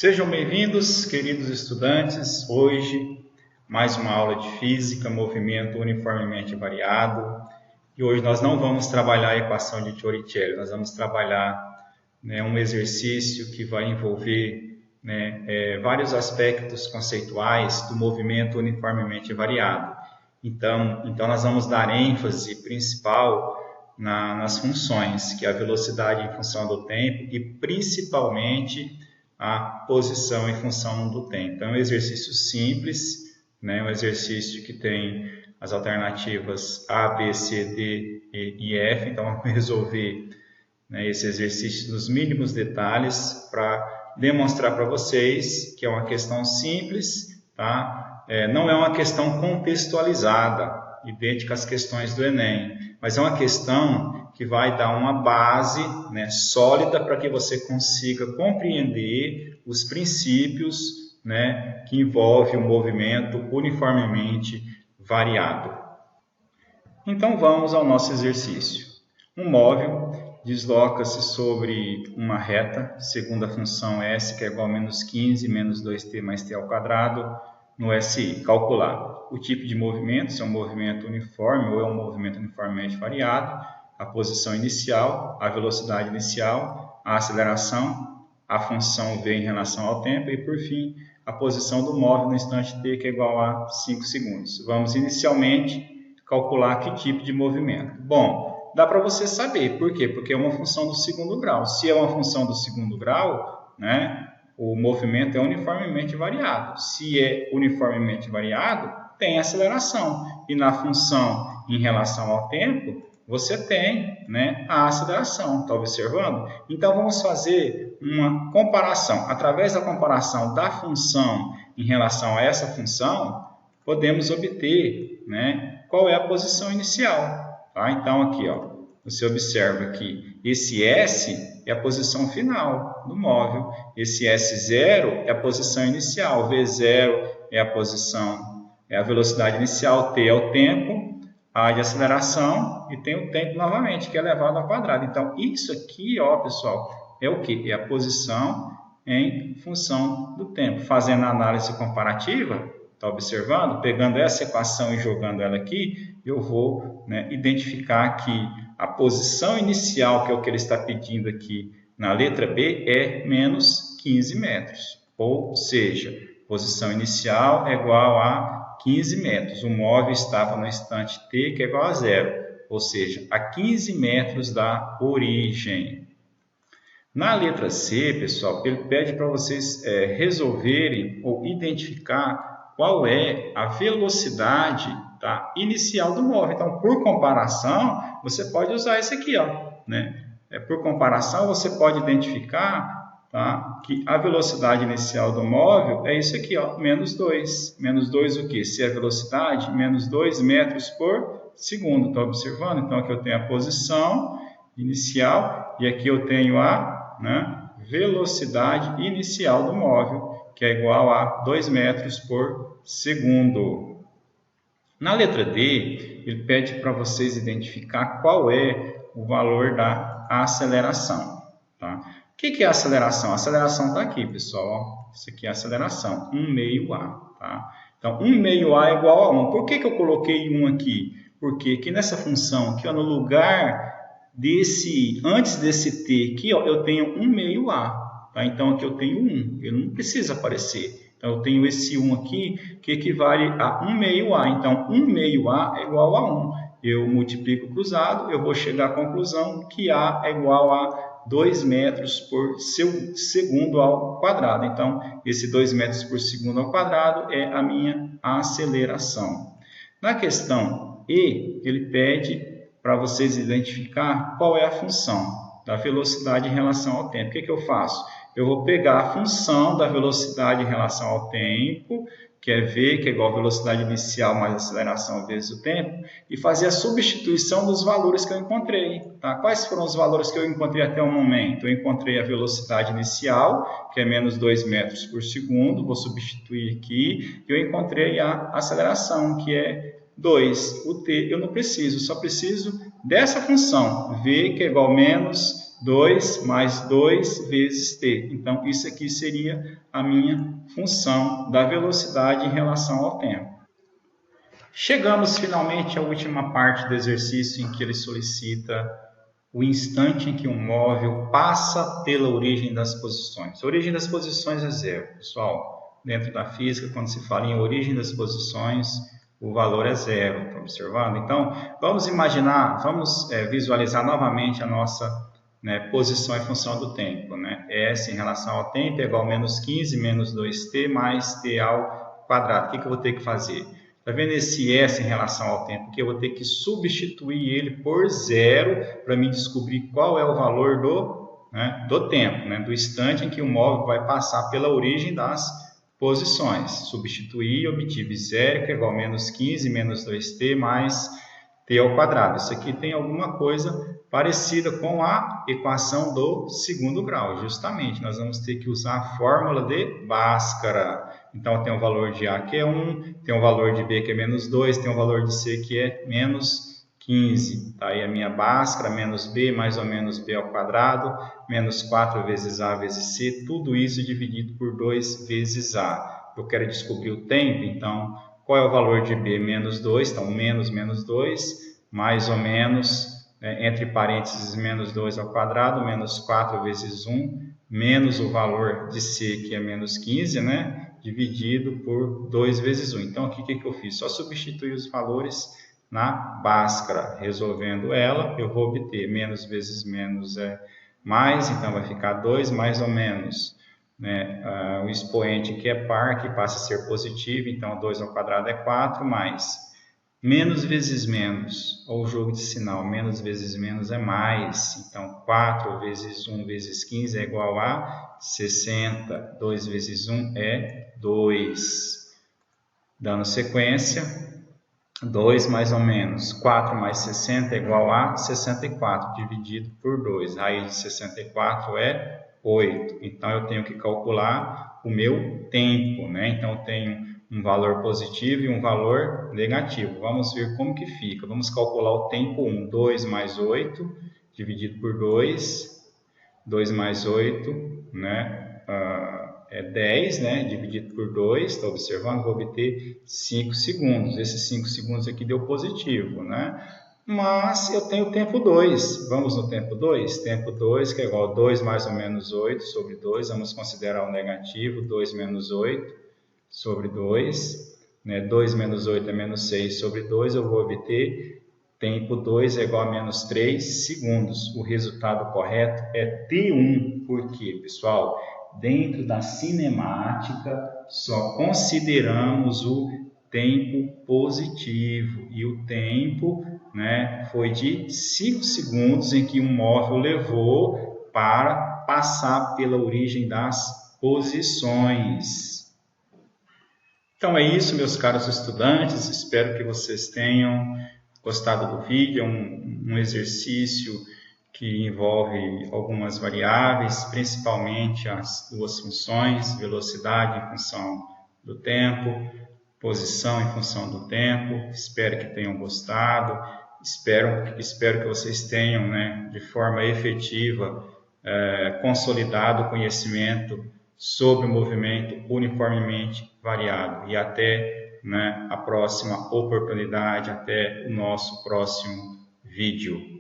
Sejam bem-vindos, queridos estudantes. Hoje, mais uma aula de Física, movimento uniformemente variado. E hoje nós não vamos trabalhar a equação de Torricelli, nós vamos trabalhar um exercício que vai envolver vários aspectos conceituais do movimento uniformemente variado. Então nós vamos dar ênfase principal nas funções, que é a velocidade em função do tempo e principalmente a posição em função do tempo. Então é um exercício simples, um exercício que tem as alternativas A, B, C, D, E e F. Então vamos resolver esse exercício nos mínimos detalhes para demonstrar para vocês que é uma questão simples, tá? Não é uma questão contextualizada, idêntica às questões do Enem, mas é uma questão que vai dar uma base sólida para que você consiga compreender os princípios que envolvem o movimento uniformemente variado. Então vamos ao nosso exercício. Um móvel desloca-se sobre uma reta, segundo a função S, que é igual a menos 15 menos 2t mais t ao quadrado, no SI. Calcular o tipo de movimento, se é um movimento uniforme ou é um movimento uniformemente variado, a posição inicial, a velocidade inicial, a aceleração, a função v em relação ao tempo e, por fim, a posição do móvel no instante t, que é igual a 5 segundos. Vamos inicialmente calcular que tipo de movimento. Bom, dá para você saber. Por quê? Porque é uma função do segundo grau. Se é uma função do segundo grau, o movimento é uniformemente variado. Se é uniformemente variado, tem aceleração. E na função em relação ao tempo, você tem a aceleração. Está observando? Então vamos fazer uma comparação. Através da comparação da função em relação a essa função, podemos obter qual é a posição inicial. Tá? Então aqui, você observa que esse S é a posição final do móvel, esse S0 é a posição inicial, V0 é a posição, é a velocidade inicial, T é o tempo, A de aceleração e tem o tempo novamente, que é elevado ao quadrado. Então isso aqui, pessoal, é o que? É a posição em função do tempo. Fazendo a análise comparativa, está observando? Pegando essa equação e jogando ela aqui, eu vou identificar que a posição inicial, que é o que ele está pedindo aqui na letra B, é menos 15 metros. Ou seja, posição inicial é igual a 15 metros. O móvel estava no instante t, que é igual a 0. Ou seja, a 15 metros da origem. Na letra C, pessoal, ele pede para vocês resolverem ou identificar qual é a velocidade inicial do móvel. Então, por comparação, você pode usar esse aqui. Por comparação, você pode identificar que a velocidade inicial do móvel é isso aqui, menos 2. Menos 2 o quê? Se é a velocidade, menos 2 metros por segundo. Está observando? Então, aqui eu tenho a posição inicial e aqui eu tenho a velocidade inicial do móvel, que é igual a 2 metros por segundo. Na letra D, ele pede para vocês identificar qual é o valor da aceleração. Tá? O que é a aceleração? A aceleração está aqui, pessoal. Isso aqui é a aceleração, 1 meio A. Tá? Então, 1 meio A é igual a 1. Por que eu coloquei 1 aqui? Porque aqui nessa função, aqui, no lugar antes desse T aqui, eu tenho 1 meio A. Tá? Então, aqui eu tenho 1. Ele não precisa aparecer. Então, eu tenho esse 1 aqui, que equivale a 1 meio A. Então, 1 meio A é igual a 1. Eu multiplico cruzado, eu vou chegar à conclusão que A é igual a 2 metros por segundo ao quadrado. Então, esse 2 metros por segundo ao quadrado é a minha aceleração. Na questão E, ele pede para vocês identificar qual é a função da velocidade em relação ao tempo. O que eu faço? Eu vou pegar a função da velocidade em relação ao tempo, que é V, que é igual a velocidade inicial mais aceleração vezes o tempo, e fazer a substituição dos valores que eu encontrei. Tá? Quais foram os valores que eu encontrei até o momento? Eu encontrei a velocidade inicial, que é menos 2 metros por segundo, vou substituir aqui, e eu encontrei a aceleração, que é 2. O t eu não preciso, só preciso dessa função, v, que é igual a menos 2 mais 2 vezes t. Então, isso aqui seria a minha função da velocidade em relação ao tempo. Chegamos finalmente à última parte do exercício em que ele solicita o instante em que um móvel passa pela origem das posições. A origem das posições é zero, pessoal. Dentro da física, quando se fala em origem das posições, o valor é zero, está observando? Então, vamos imaginar, vamos visualizar novamente a nossa posição em função do tempo. S em relação ao tempo é igual a menos 15 menos 2t mais t ao quadrado. O que eu vou ter que fazer? Está vendo esse S em relação ao tempo? Que eu vou ter que substituir ele por zero para me descobrir qual é o valor do tempo, do instante em que o móvel vai passar pela origem das posições. Substituir e obtive zero, que é igual a menos 15 menos 2t mais t ao quadrado. Isso aqui tem alguma coisa parecida com a equação do segundo grau. Justamente, nós vamos ter que usar a fórmula de Bhaskara. Então, tem o valor de A que é 1, tem o valor de B que é menos 2, tem o valor de C que é menos 15. Tá aí a minha Bhaskara, menos B mais ou menos B ao quadrado, menos 4 vezes A vezes C, tudo isso dividido por 2 vezes A. Eu quero descobrir o tempo, então, qual é o valor de B? Menos 2, então menos 2, mais ou menos, entre parênteses, menos 2 ao quadrado, menos 4 vezes 1, menos o valor de C, que é menos 15, dividido por 2 vezes 1. Então, aqui o que eu fiz? Só substituir os valores na Bhaskara. Resolvendo ela, eu vou obter menos vezes menos é mais, então vai ficar 2 mais ou menos. O expoente que é par, que passa a ser positivo, então 2 ao quadrado é 4, mais menos vezes menos, ou o jogo de sinal, menos vezes menos é mais, então 4 vezes 1 vezes 15 é igual a 60, 2 vezes 1 é 2. Dando sequência, 2 mais ou menos, 4 mais 60 é igual a 64, dividido por 2, raiz de 64 é 8, então eu tenho que calcular o meu tempo, Então eu tenho um valor positivo e um valor negativo. Vamos ver como que fica. Vamos calcular o tempo 1, 2 mais 8, dividido por 2, 2 mais 8, é 10, dividido por 2, está observando? Vou obter 5 segundos. Esses 5 segundos aqui deu positivo, Mas eu tenho o tempo 2. Vamos no tempo 2? Tempo 2, que é igual a 2 mais ou menos 8 sobre 2. Vamos considerar o negativo, 2 menos 8 sobre 2. 2 menos 8 é menos 6 sobre 2. Eu vou obter tempo 2 é igual a menos 3 segundos. O resultado correto é T1. Por quê, pessoal? Dentro da cinemática, só consideramos o tempo positivo. E o tempo foi de 5 segundos em que o móvel levou para passar pela origem das posições. Então é isso, meus caros estudantes. Espero que vocês tenham gostado do vídeo. É um exercício que envolve algumas variáveis, principalmente as duas funções, velocidade em função do tempo, posição em função do tempo. Espero que tenham gostado. Espero que vocês tenham, de forma efetiva, consolidado o conhecimento sobre o movimento uniformemente variado. E até a próxima oportunidade, até o nosso próximo vídeo.